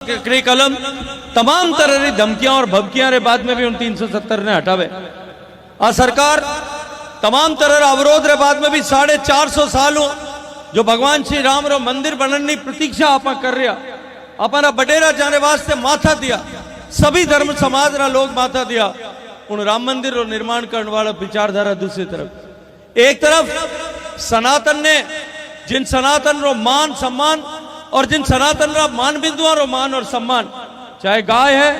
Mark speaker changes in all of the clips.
Speaker 1: ककड़ी कलम तमाम तरह की धमकियां और भभकियां रे बाद में भी उन 370 ने हटावे। आ सरकार तमाम तरह अवरोध रे बाद में भी 450 साल जो भगवान श्री राम रो मंदिर बनने की प्रतीक्षा आप कर रहा, अपना बडेरा जाने वास्ते माथा दिया, सभी धर्म समाज रा लोग माथा दिया। उन राम मंदिर रो निर्माण करने वाला विचारधारा दूसरी तरफ, एक तरफ सनातन ने जिन सनातन रो मान सम्मान और जिन सनातन रा मान बिंदुओं रो मान और सम्मान, चाहे गाय है,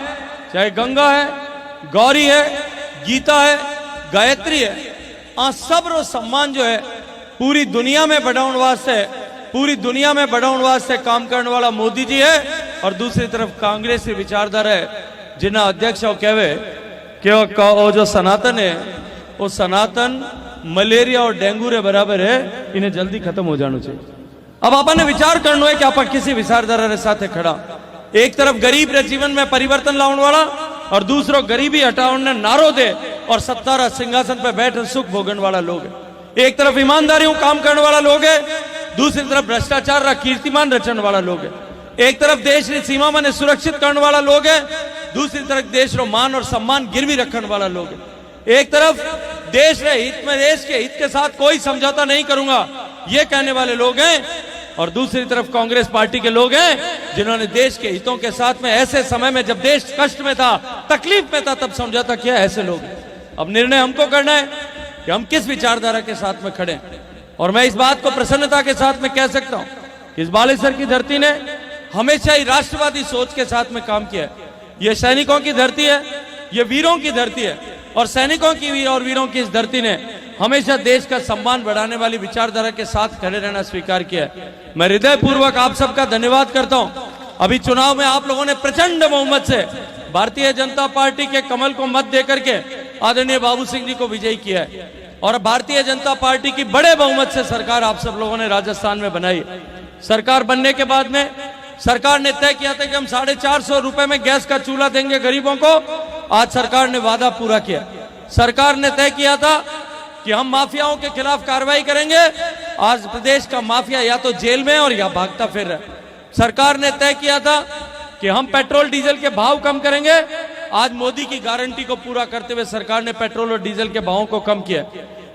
Speaker 1: चाहे गंगा है, गौरी है, गीता है, गायत्री है, आ सब रो सम्मान जो है पूरी दुनिया में बढ़ाने वास्ते, पूरी दुनिया में बढ़ाने वास्ते काम करने वाला मोदी जी है। और दूसरी तरफ कांग्रेस की विचारधारा है, जिन्हें अध्यक्ष कहवे कि वो जो सनातन है वो सनातन मलेरिया और डेंगू रे बराबर है, इन्हें जल्दी खत्म हो जाना चाहिए। अब आपने विचार करना है कि आप किसी विचारधारा रे साथ खड़ा, एक तरफ गरीब रे जीवन में परिवर्तन लाने वाला और दूसरो गरीबी हटाने नारो दे और सत्ता सिंहासन पे बैठ सुख भोगन वाला लोग है। एक तरफ ईमानदारी काम करने वाला लोग है, दूसरी तरफ भ्रष्टाचार रा कीर्तिमान रचने वाला लोग है। एक तरफ देश की सीमा में सुरक्षित करने वाला लोग है, दूसरी तरफ देश रो मान और सम्मान गिरवी रखने वाला लोग है। एक तरफ देश रे हित में, देश के हित के साथ कोई समझौता नहीं करूंगा ये कहने वाले लोग हैं, और दूसरी तरफ कांग्रेस पार्टी के लोग हैं जिन्होंने देश के हितों के साथ में ऐसे समय में जब देश कष्ट में था, तकलीफ में था, तब समझौता किया। ऐसे लोग अब निर्णय हमको करना है कि हम किस विचारधारा के साथ में खड़े। और मैं इस बात को प्रसन्नता के साथ में कह सकता हूं कि इस बालेश्वर की धरती ने हमेशा ही राष्ट्रवादी सोच के साथ में काम किया है। ये सैनिकों की धरती है, ये वीरों की धरती है, और सैनिकों की और वीरों की इस धरती ने हमेशा देश का सम्मान बढ़ाने वाली विचारधारा के साथ खड़े रहना स्वीकार किया है। मैं हृदय पूर्वक आप सबका धन्यवाद करता हूं। अभी चुनाव में आप लोगों ने प्रचंड बहुमत से भारतीय जनता पार्टी के कमल को मत देकर के आदरणीय बाबू सिंह जी को विजयी किया है, और भारतीय जनता पार्टी की बड़े बहुमत से सरकार आप सब लोगों ने राजस्थान में बनाई। सरकार बनने के बाद में सरकार ने तय किया था कि हम 450 रुपए में गैस का चूल्हा देंगे गरीबों को। आज सरकार ने वादा पूरा किया। सरकार ने तय किया था कि हम माफियाओं के खिलाफ कार्रवाई करेंगे। आज प्रदेश का माफिया या तो जेल में और या भागता फिर रहा है। सरकार ने तय किया था कि हम पेट्रोल डीजल के भाव कम करेंगे। आज मोदी की गारंटी को पूरा करते हुए सरकार ने पेट्रोल और डीजल के भावों को कम किया।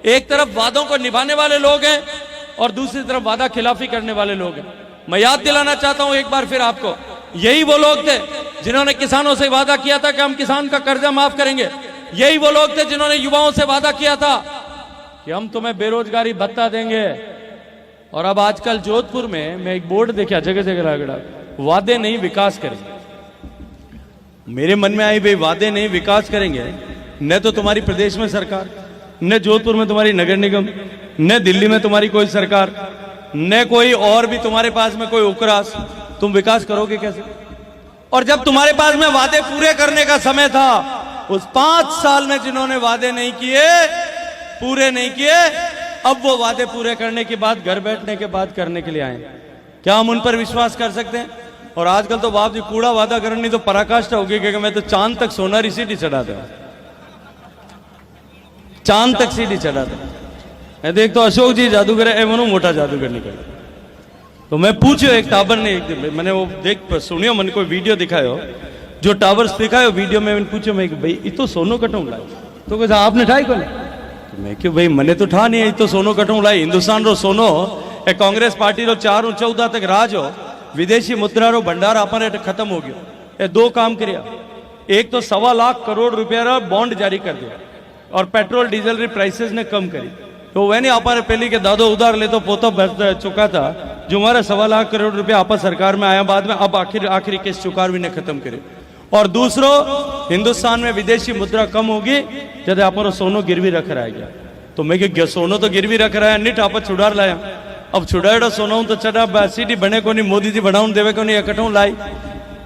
Speaker 1: एक तरफ वादों को निभाने वाले लोग हैं और दूसरी तरफ वादा खिलाफी करने वाले लोग हैं। मैं याद दिलाना चाहता हूं एक बार फिर आपको, यही वो लोग थे जिन्होंने किसानों से वादा किया था कि हम किसान का कर्जा माफ करेंगे। यही वो लोग थे जिन्होंने युवाओं से वादा किया था कि हम तुम्हें बेरोजगारी भत्ता देंगे। और अब आजकल जोधपुर में मैं एक बोर्ड देखा, जगह जगह रगड़ा, वादे नहीं विकास करेंगे। मेरे मन में आई भाई, वादे नहीं विकास करेंगे, न तो तुम्हारी प्रदेश में सरकार, न जोधपुर में तुम्हारी नगर निगम, न दिल्ली में तुम्हारी कोई सरकार, न कोई और भी तुम्हारे पास में कोई उपरास, तुम विकास करोगे कैसे? और जब तुम्हारे पास में वादे पूरे करने का समय था, उस 5 साल में जिन्होंने वादे नहीं किए, पूरे नहीं किए, अब वो वादे पूरे करने के बाद घर बैठने के बाद करने के लिए आए। क्या हम उन पर विश्वास कर सकते हैं? और आजकल तो बाप जी कूड़ा वादा करनी तो पराकाष्ठा होगी, क्योंकि मैं तो चांद तक सोनारी सीढ़ी चढ़ाता हूं, चांद तक सीढ़ी चढ़ाता हूं। मैं देख तो अशोक जी जादूगर है, मनो मोटा जादूगर निकल। तो मैं पूछो एक टावर ने, एक दिन मैंने वो देख सुनियो, मन को वीडियो दिखायो, जो टावर्स दिखायो वीडियो में, मैंने पूछो मैं भाई ये तो सोनो कटों लाई, तो कहता आपने ठाई को? तो मैं क्यों भाई मने तो ठा नहीं है, तो सोनो कटों लाई। हिंदुस्तान रो सोनो ए कांग्रेस पार्टी रो 4 और 14 तक राज हो, विदेशी मुद्रा रो भंडार अपने खत्म हो गयो। ए 2 काम करिया, एक तो 1.25 लाख करोड़ रुपया रा बॉन्ड जारी कर दिया और पेट्रोल डीजल री प्राइसेस ने कम करी। तो वह नहीं आपने पहले के दादो उधार ले तो पोता भर चुका था, जो हमारा 1.25 लाख करोड़ रुपया आपा सरकार में आया बाद में, अब आखिरी केस चुकारवी ने खत्म करे। और दूसरो, हिंदुस्तान में विदेशी मुद्रा कम होगी जब आप सोनो गिरवी रख रहा है। तो मैं कि सोनो तो गिरवी रख रहा है, निट आप छुड़ार लाया। अब छुड़ाड़ा सोना तो चढ़ा सीटी बने को नहीं, मोदी जी बढ़ाऊं देवे को नहीं, इकट्ठों लाई।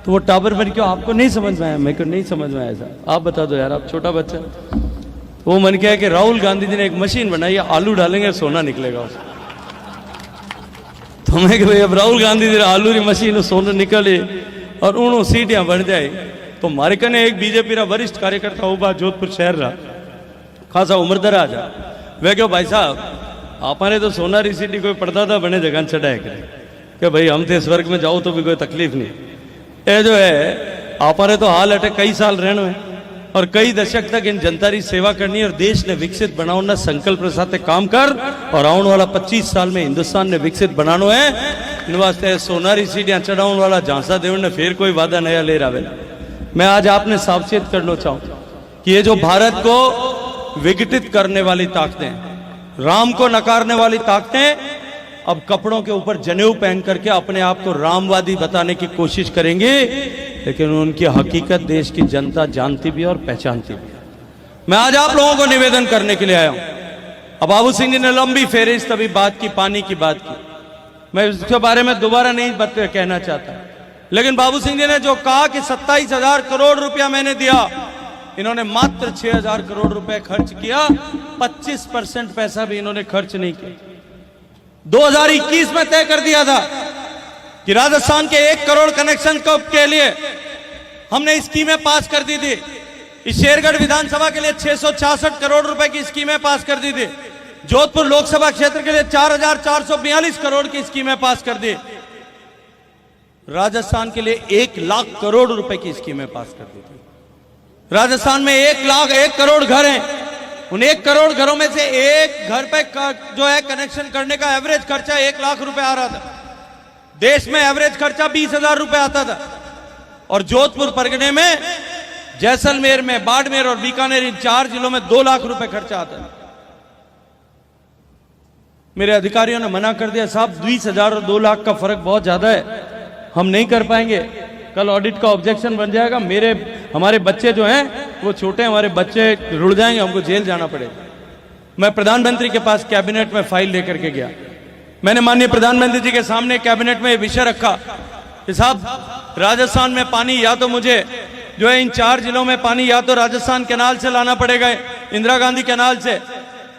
Speaker 1: तो वो टावर बन क्यों आपको नहीं समझ में आया? मेरे को नहीं समझ में आया ऐसा, आप बता दो यार, आप छोटा बच्चा। वो मन क्या है कि राहुल गांधी जी ने एक मशीन बनाई है, आलू डालेंगे सोना निकलेगा उसमें। तो मैं कि भाई अब राहुल गांधी जी आलू की मशीन सोना निकले और उन सीटियां बन जाए। तो मारे कने एक बीजेपी रा वरिष्ठ कार्यकर्ता वो बात जोधपुर शहर रहा, खासा उम्रदराज है, वे क्यों भाई साहब आपने तो सोनारी सीटी कोई पड़ता था बने जगह चढ़ाए करे कि भाई हम थे स्वर्ग में जाओ तो भी कोई तकलीफ नहीं। ये जो है आपने तो हाल अटे कई साल रहना है और कई दशक तक इन जनता की सेवा करनी है और देश ने विकसित बनाना संकल्प के साथ काम कर और आने वाला 25 साल में हिंदुस्तान ने विकसित बनाना है। इन वास्ते सोनारी सीढ़ियां चढ़ाने वाला झांसा देव ने फिर कोई वादा नया ले रहा है। मैं आज आपने सावचेत करना चाहूँ कि ये जो भारत को विघटित करने वाली ताकतें, राम को नकारने वाली ताकतें अब कपड़ों के ऊपर जनेऊ पहन करके अपने आप को रामवादी बताने की कोशिश करेंगे, लेकिन उनकी हकीकत देश की जनता जानती भी है और पहचानती भी है। मैं आज आप लोगों को निवेदन करने के लिए आया हूं। अब बाबू सिंह जी ने लंबी फेरिस्त अभी बात की, पानी की बात की, मैं उसके बारे में दोबारा नहीं कहना चाहता, लेकिन बाबू सिंह जी ने जो कहा कि 27,000 करोड़ रुपया मैंने दिया, इन्होंने मात्र 6,000 करोड़ रुपए खर्च किया, 25% पैसा भी इन्होंने खर्च नहीं किया। 2021 में तय कर दिया था कि राजस्थान के 1 करोड़ कनेक्शन के लिए हमने स्कीमें पास कर दी थी। इस शेरगढ़ विधानसभा के लिए 666 करोड़ रुपए की स्कीमें पास कर दी थी। जोधपुर लोकसभा क्षेत्र के लिए 4,442 करोड़ की स्कीमें पास कर दी। राजस्थान के लिए 1 लाख करोड़ रुपए की स्कीमें पास कर दी थी। राजस्थान में 1 करोड़ घर हैं। उन 1 करोड़ घरों में से एक घर पे जो है कनेक्शन करने का एवरेज खर्चा 1 लाख रुपए आ रहा था। देश में एवरेज खर्चा 20,000 रुपए आता था और जोधपुर परगने में, जैसलमेर में, बाड़मेर और बीकानेर, इन 4 जिलों में 2 लाख रुपए खर्चा आता था। मेरे अधिकारियों ने मना कर दिया, साहब 20,000 और 2 लाख का फर्क बहुत ज्यादा है, हम नहीं कर पाएंगे, कल ऑडिट का ऑब्जेक्शन बन जाएगा, हमारे बच्चे जो हैं वो छोटे, हमारे बच्चे रुड़ जाएंगे, हमको जेल जाना पड़ेगा। मैं प्रधानमंत्री के पास कैबिनेट में फाइल लेकर के गया। मैंने माननीय प्रधानमंत्री जी के सामने कैबिनेट में विषय रखा कि साहब राजस्थान में पानी या तो मुझे जो है इन 4 जिलों में पानी या तो राजस्थान कैनाल से लाना पड़ेगा, इंदिरा गांधी कैनाल से,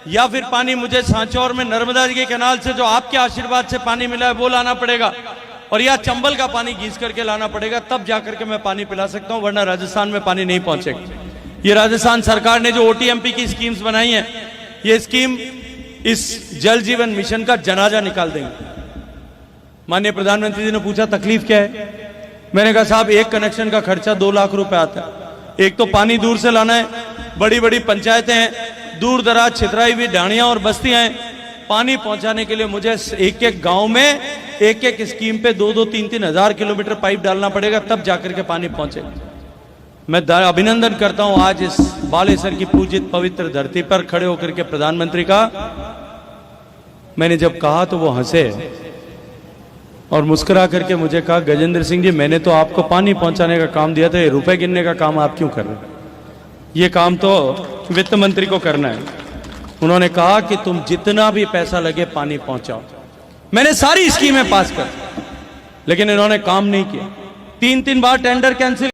Speaker 1: या फिर पानी मुझे सांचौर में नर्मदा जी के कैनाल से जो आपके आशीर्वाद से पानी मिला है वो लाना पड़ेगा, और या चंबल का पानी घींच करके लाना पड़ेगा, तब जाकर के मैं पानी पिला सकता हूं, वरना राजस्थान में पानी नहीं पहुंचेगा। ये राजस्थान सरकार ने जो ओटीएमपी की स्कीम्स बनाई है, ये स्कीम इस जल जीवन मिशन का जनाजा निकाल देंगे। माननीय प्रधानमंत्री जी ने पूछा तकलीफ क्या है, मैंने कहा साहब 1 कनेक्शन का खर्चा 2 लाख रुपए आता है। एक तो पानी दूर से लाना है, बड़ी बड़ी पंचायतें हैं, दूर दराज छितराई हुई ढाणियां और बस्तियां हैं, पानी पहुंचाने के लिए मुझे एक गांव में एक स्कीम पे 2-2, 3-3 हजार किलोमीटर पाइप डालना पड़ेगा, तब जाकर के पानी पहुंचेगा। मैं अभिनंदन करता हूं आज इस बालेसर की पूजित पवित्र धरती पर खड़े होकर के प्रधानमंत्री का। मैंने जब कहा तो वो हंसे और मुस्कुरा करके मुझे कहा, गजेंद्र सिंह जी मैंने तो आपको पानी पहुंचाने का काम दिया था, ये रुपए गिनने का काम आप क्यों कर रहे हैं? ये काम तो वित्त मंत्री को करना है। उन्होंने कहा कि तुम जितना भी पैसा लगे पानी पहुंचाओ। मैंने सारी स्कीमें पास कर, लेकिन इन्होंने काम नहीं किया। 3-3 बार टेंडर कैंसिल